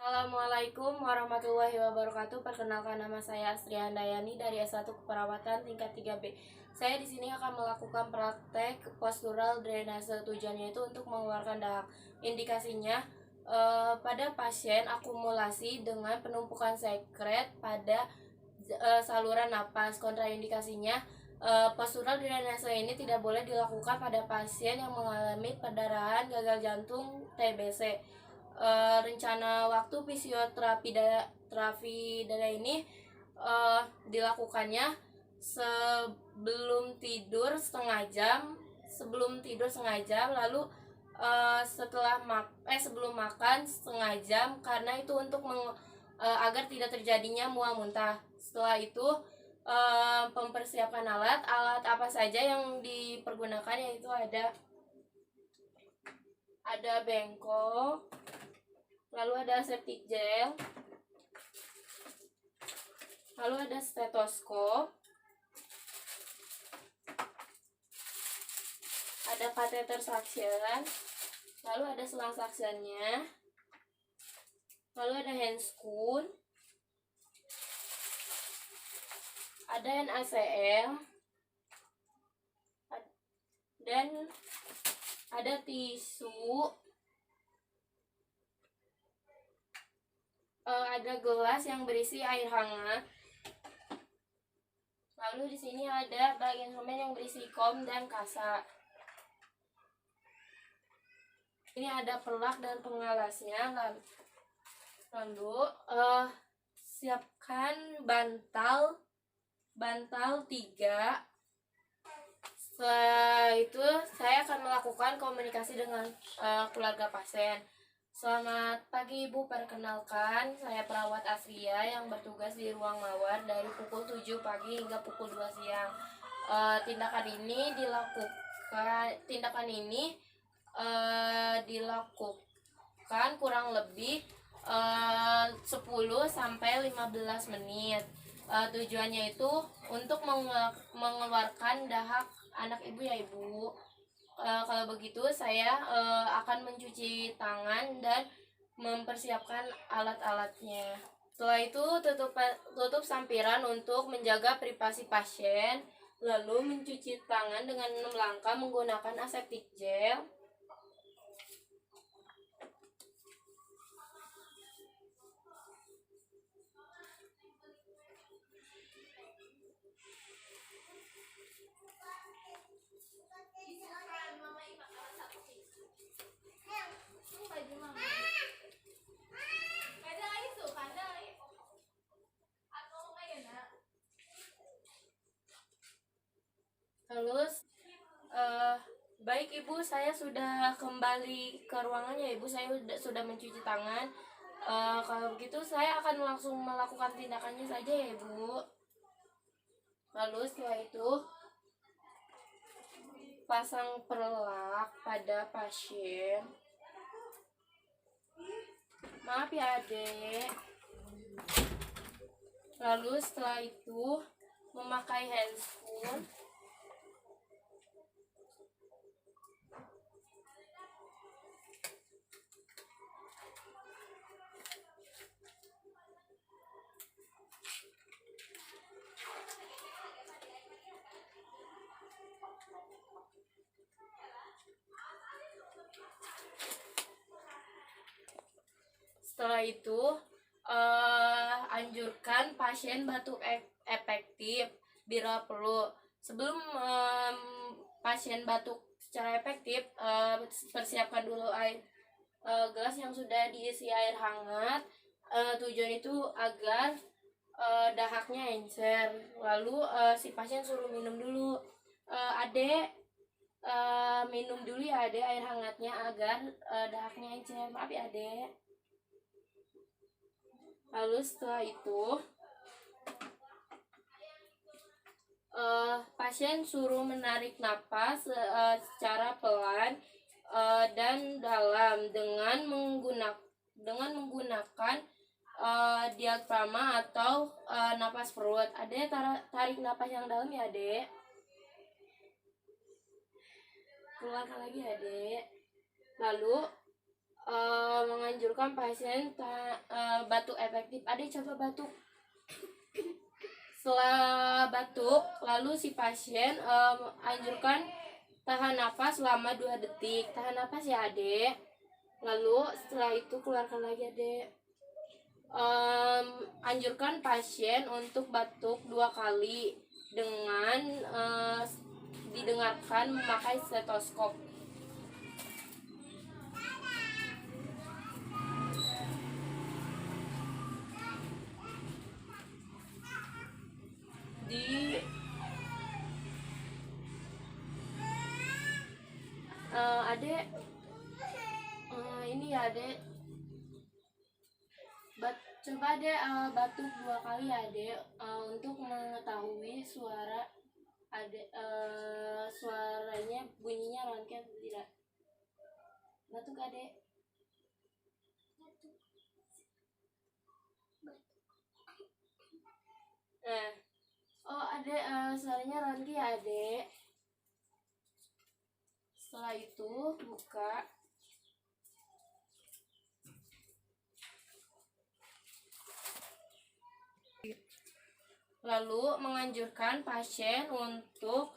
Assalamualaikum warahmatullahi wabarakatuh. Perkenalkan, nama saya Astri Handayani dari S1 Keperawatan tingkat 3B. Saya di sini akan melakukan praktek postural drainase. Tujuannya itu untuk mengeluarkan dahak. Indikasinya pada pasien akumulasi dengan penumpukan sekret pada saluran napas. Kontraindikasinya, postural drainase ini tidak boleh dilakukan pada pasien yang mengalami perdarahan, gagal jantung, TBC. Rencana waktu fisioterapi dada ini dilakukannya sebelum tidur setengah jam, lalu sebelum makan setengah jam, karena itu untuk agar tidak terjadinya mual muntah. Setelah itu mempersiapkan alat apa saja yang dipergunakan, yaitu ada bengkok, lalu ada septic gel, lalu ada stetoskop, ada kateter suction, lalu ada selang suctionnya, lalu ada handscoon, ada NaCl, dan ada tisu, ada gelas yang berisi air hangat. Lalu di sini ada bagian semen yang berisi kom dan kasa. Ini ada pelak dan pengalasnya. Lalu siapkan bantal 3. Setelah itu saya akan melakukan komunikasi dengan keluarga pasien. Selamat pagi Ibu, perkenalkan saya perawat Afria yang bertugas di ruang mawar dari pukul 7 pagi hingga pukul 2 siang. Tindakan ini dilakukan kurang lebih 10 sampai 15 menit. Tujuannya itu untuk mengeluarkan dahak anak Ibu ya Ibu. Kalau begitu saya akan mencuci tangan dan mempersiapkan alat-alatnya. Setelah itu tutup sampiran untuk menjaga privasi pasien, lalu mencuci tangan dengan 6 langkah menggunakan aseptic gel. Lalu baik Ibu, saya sudah kembali ke ruangannya Ibu. Saya sudah mencuci tangan. Kalau begitu saya akan langsung melakukan tindakannya saja ya Ibu. Lalu setelah itu pasang perlak pada pasien. Maaf ya Adek. Lalu setelah itu memakai handscoon. Setelah itu anjurkan pasien batuk efektif bila perlu. Sebelum pasien batuk secara efektif, persiapkan dulu gelas yang sudah diisi air hangat. Tujuan itu agar dahaknya encer. Lalu si pasien suruh minum dulu. Adek, minum dulu ya Adek air hangatnya agar dahaknya encer. Maaf ya Adek. Lalu setelah itu pasien suruh menarik napas secara pelan dan dalam dengan menggunakan diafragma atau napas perut. Adek tarik napas yang dalam ya Adek. Keluarkan lagi Adek. Lalu menganjurkan pasien batuk efektif. Adik coba batuk. Setelah batuk, lalu si pasien anjurkan tahan nafas selama 2 detik. Tahan nafas ya adek. Lalu setelah itu keluarkan lagi adek. Anjurkan pasien untuk batuk 2 kali dengan didengarkan memakai stetoskop. Adek ini ya adek, coba adek batuk 2 kali ya adek, untuk mengetahui suara adek, suaranya bunyinya rongkeng atau tidak. Batuk adek. Oh adek, suaranya rongkeng ya adek. Setelah itu buka. Lalu menganjurkan pasien untuk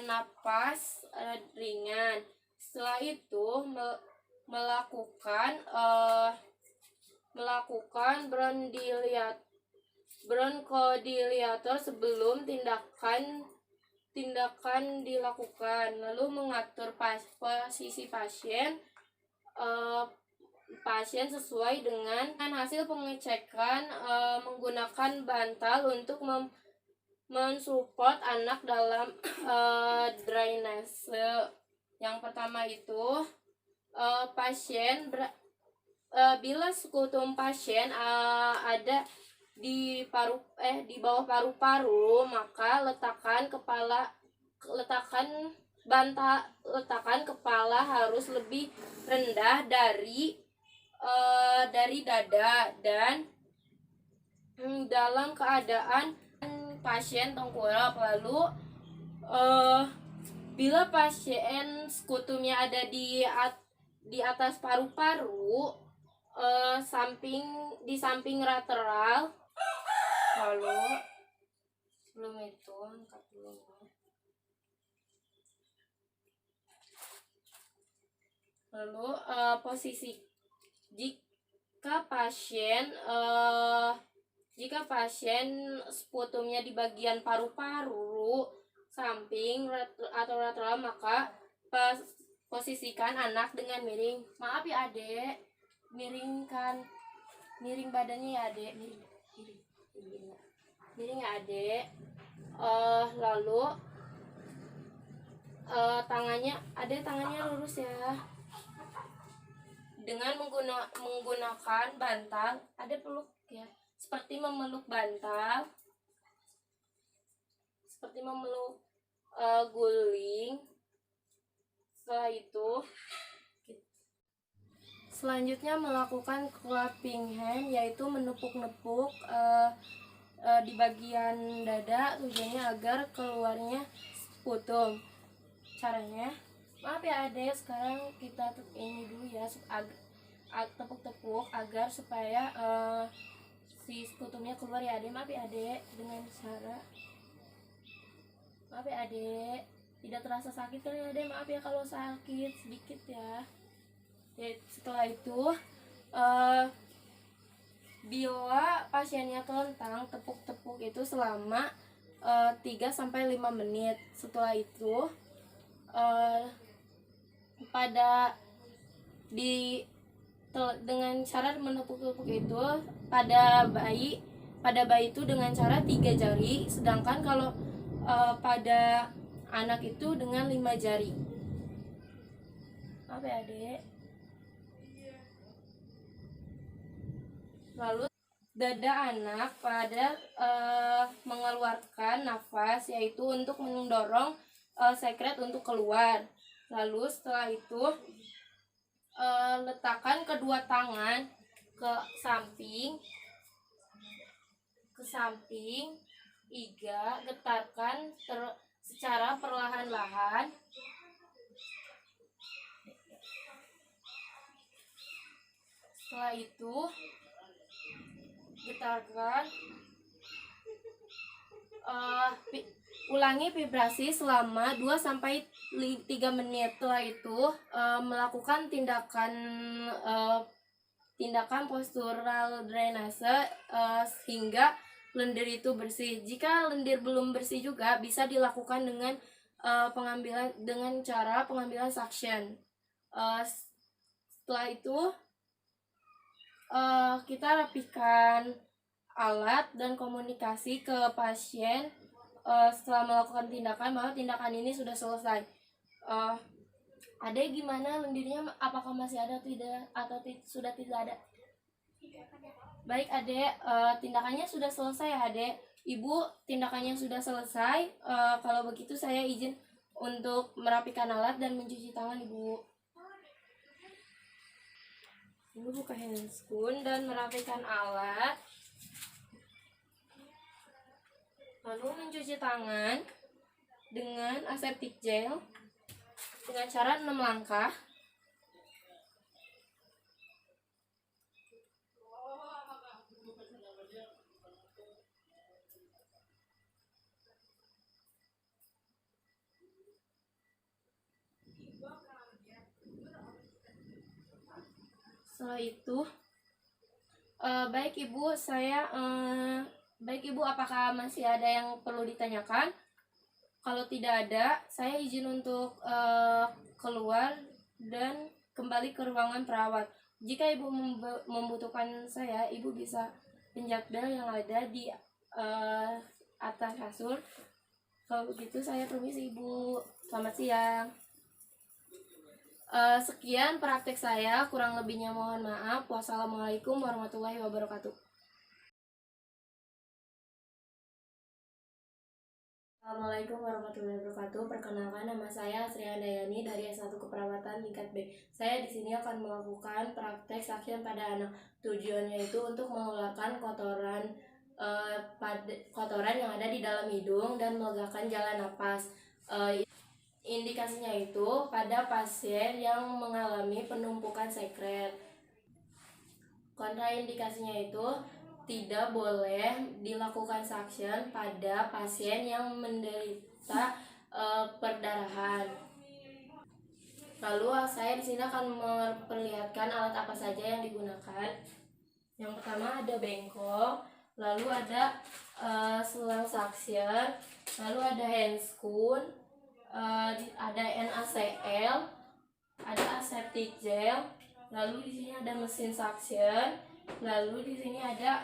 napas ringan. Setelah itu melakukan bronkodilator sebelum tindakan dilakukan. Lalu mengatur posisi pasien sesuai dengan hasil pengecekan, menggunakan bantal untuk mensupport anak dalam drainase. Yang pertama itu bila sekutum pasien ada di bawah paru-paru, maka letakkan kepala harus lebih rendah dari dada, dan dalam keadaan pasien tengkurap. Lalu bila pasien sekutumnya ada di atas paru-paru, di samping lateral. Lalu sebelum itu angkat dulu. Lalu posisi jika pasien sputumnya di bagian paru-paru samping atau lateral, maka posisikan anak dengan miring. Maaf ya adek, miring badannya ya adek, miring ya adek. Lalu tangannya lurus ya. Dengan menggunakan bantal, ada peluk ya, seperti memeluk bantal, seperti memeluk guling. Setelah itu selanjutnya melakukan clapping hand, yaitu menepuk-nepuk di bagian dada, tujuannya agar keluarnya sputum. Caranya, maaf ya adek, sekarang kita ini dulu ya, tepuk-tepuk agar supaya si sputumnya keluar ya adek. Maaf ya adek, dengan cara, maaf ya adek, tidak terasa sakit kan ya adek, maaf ya kalau sakit sedikit ya. Setelah itu bila pasiennya telentang, tepuk-tepuk itu selama 3-5 menit. Setelah itu dengan cara menepuk-tepuk itu pada bayi itu dengan cara 3 jari, sedangkan kalau pada anak itu dengan 5 jari. Apa ya adek? Lalu dada anak pada mengeluarkan nafas, yaitu untuk mendorong sekret untuk keluar. Lalu setelah itu letakkan kedua tangan ke samping iga, getarkan secara perlahan-lahan. Setelah itu getarkan, ulangi vibrasi selama 2-3 menit. Setelah itu melakukan tindakan postural drainase hingga lendir itu bersih. Jika lendir belum bersih juga bisa dilakukan dengan cara pengambilan suction. Setelah itu kita rapikan alat dan komunikasi ke pasien setelah melakukan tindakan bahwa tindakan ini sudah selesai. Adek gimana lendirnya, apakah masih ada tidak atau sudah tidak ada? Baik adek, tindakannya sudah selesai ya adek. Ibu, tindakannya sudah selesai. Kalau begitu saya izin untuk merapikan alat dan mencuci tangan ibu. Ibu buka handscoon dan merapikan alat, lalu mencuci tangan dengan aseptic gel dengan cara 6 langkah. Setelah itu baik ibu, apakah masih ada yang perlu ditanyakan? Kalau tidak ada, saya izin untuk keluar dan kembali ke ruangan perawat. Jika ibu membutuhkan saya, ibu bisa pencet bel yang ada di atas kasur. Kalau begitu saya permisi ibu. Selamat siang. Sekian praktek saya, kurang lebihnya mohon maaf. Wassalamualaikum warahmatullahi wabarakatuh. Assalamualaikum warahmatullahi wabarakatuh. Perkenalkan, nama saya Sri Handayani dari S1 Keperawatan tingkat B. Saya di sini akan melakukan praktek suction pada anak. Tujuannya itu untuk mengeluarkan kotoran yang ada di dalam hidung dan melegakan jalan napas. Indikasinya itu pada pasien yang mengalami penumpukan sekret. Kontraindikasinya itu tidak boleh dilakukan suction pada pasien yang menderita perdarahan. Lalu saya di sini akan memperlihatkan alat apa saja yang digunakan. Yang pertama ada bengkok, lalu ada selang suction, lalu ada handscoon, ada NaCl, ada aseptic gel, lalu di sini ada mesin suction, lalu di sini ada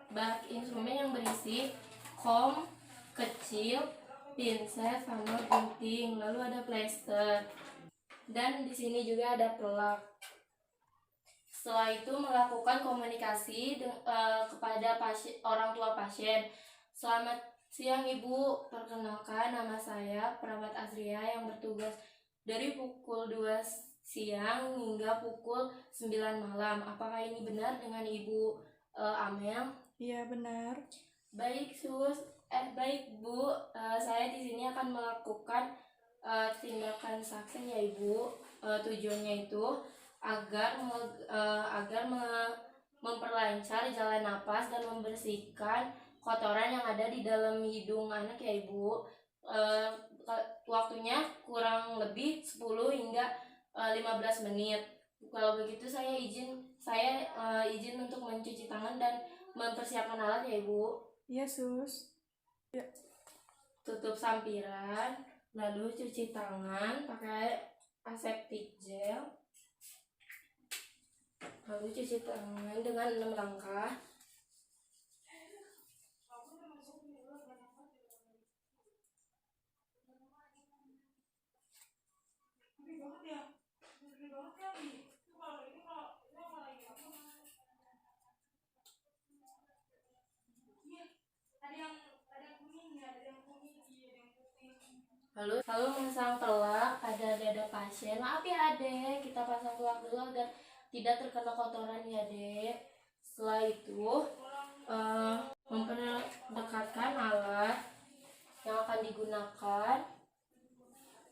bak instrumen yang berisi comb kecil, pinset, sama gunting, lalu ada plester, dan di sini juga ada pelak. Setelah itu melakukan komunikasi kepada orang tua pasien. Selamat siang ibu, perkenalkan nama saya perawat Azria yang bertugas dari pukul 2 siang hingga pukul 9 malam. Apakah ini benar dengan ibu Amel? Iya benar. Baik baik bu, saya di sini akan melakukan tindakan suction ya ibu. Tujuannya itu agar memperlancar jalan napas dan membersihkan kotoran yang ada di dalam hidung anak ya ibu. Waktunya kurang lebih 10 hingga 15 menit. Kalau begitu saya izin untuk mencuci tangan dan mempersiapkan alat ya ibu. Iya sus. Ya. Tutup sampiran, lalu cuci tangan pakai aseptic gel, lalu cuci tangan dengan 6 langkah. Lalu memasang pelak pada dada pasien. Maaf ya adek, kita pasang pelak dulu agar tidak terkena kotoran ya dek. Setelah itu memperdekatkan alat yang akan digunakan.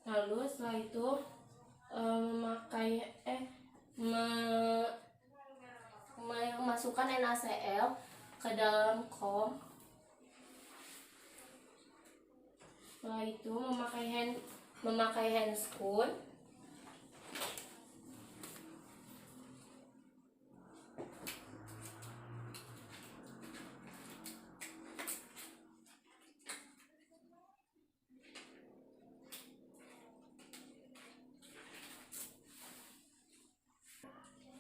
Lalu setelah itu memasukkan NaCl ke dalam kom. Setelah itu memakai handscoon.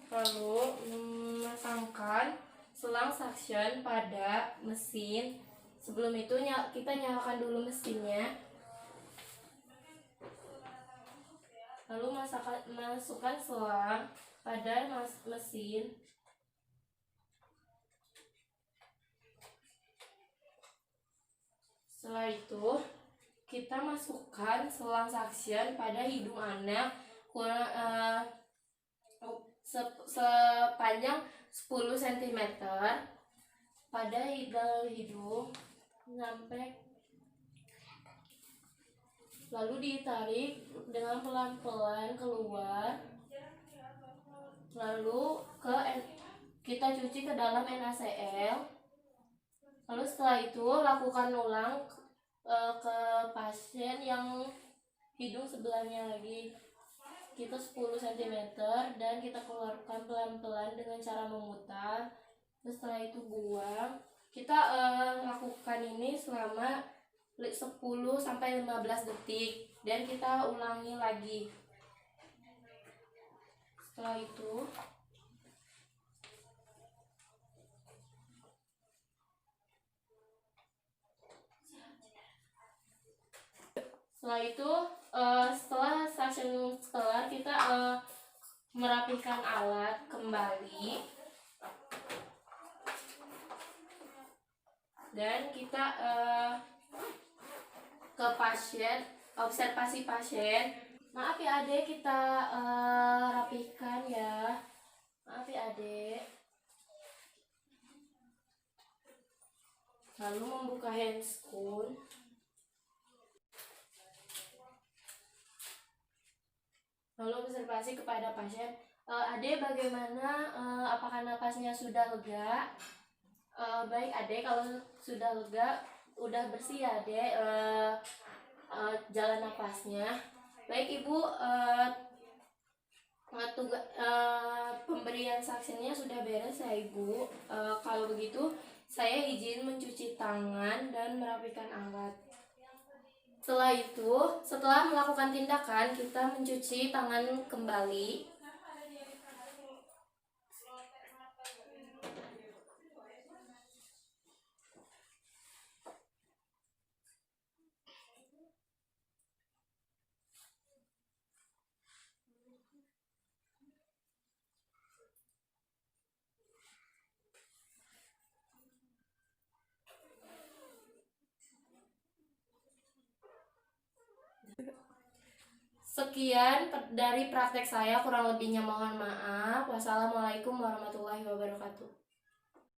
Lalu memasangkan selang suction pada mesin. Sebelum itu kita nyalakan dulu mesinnya. Lalu masukkan selang pada mesin. Setelah itu kita masukkan selang suction pada hidung anak sepanjang 10 cm pada hidung sampai, lalu ditarik dengan pelan-pelan keluar, lalu kita cuci ke dalam NaCl. Lalu setelah itu lakukan ulang ke pasien yang hidung sebelahnya lagi. Kita 10 cm dan kita keluarkan pelan-pelan dengan cara memutar. Terus setelah itu buang. Kita lakukan ini selama 10 sampai 15 detik dan kita ulangi lagi. Setelah itu setelah suction kelar, kita merapikan alat kembali dan kita ke pasien, observasi pasien. Maaf ya adek, kita rapikan ya. Maaf ya adek. Lalu membuka handscoon. Lalu observasi kepada pasien. Ade bagaimana? Apakah napasnya sudah lega? Baik Ade, kalau sudah lega, udah bersih ya Ade jalan napasnya. Baik Ibu, pemberian suctionnya sudah beres ya Ibu. Kalau begitu saya izin mencuci tangan dan merapikan alat. Setelah melakukan tindakan, kita mencuci tangan kembali. Sekian dari praktek saya, kurang lebihnya mohon maaf. Wassalamualaikum warahmatullahi wabarakatuh.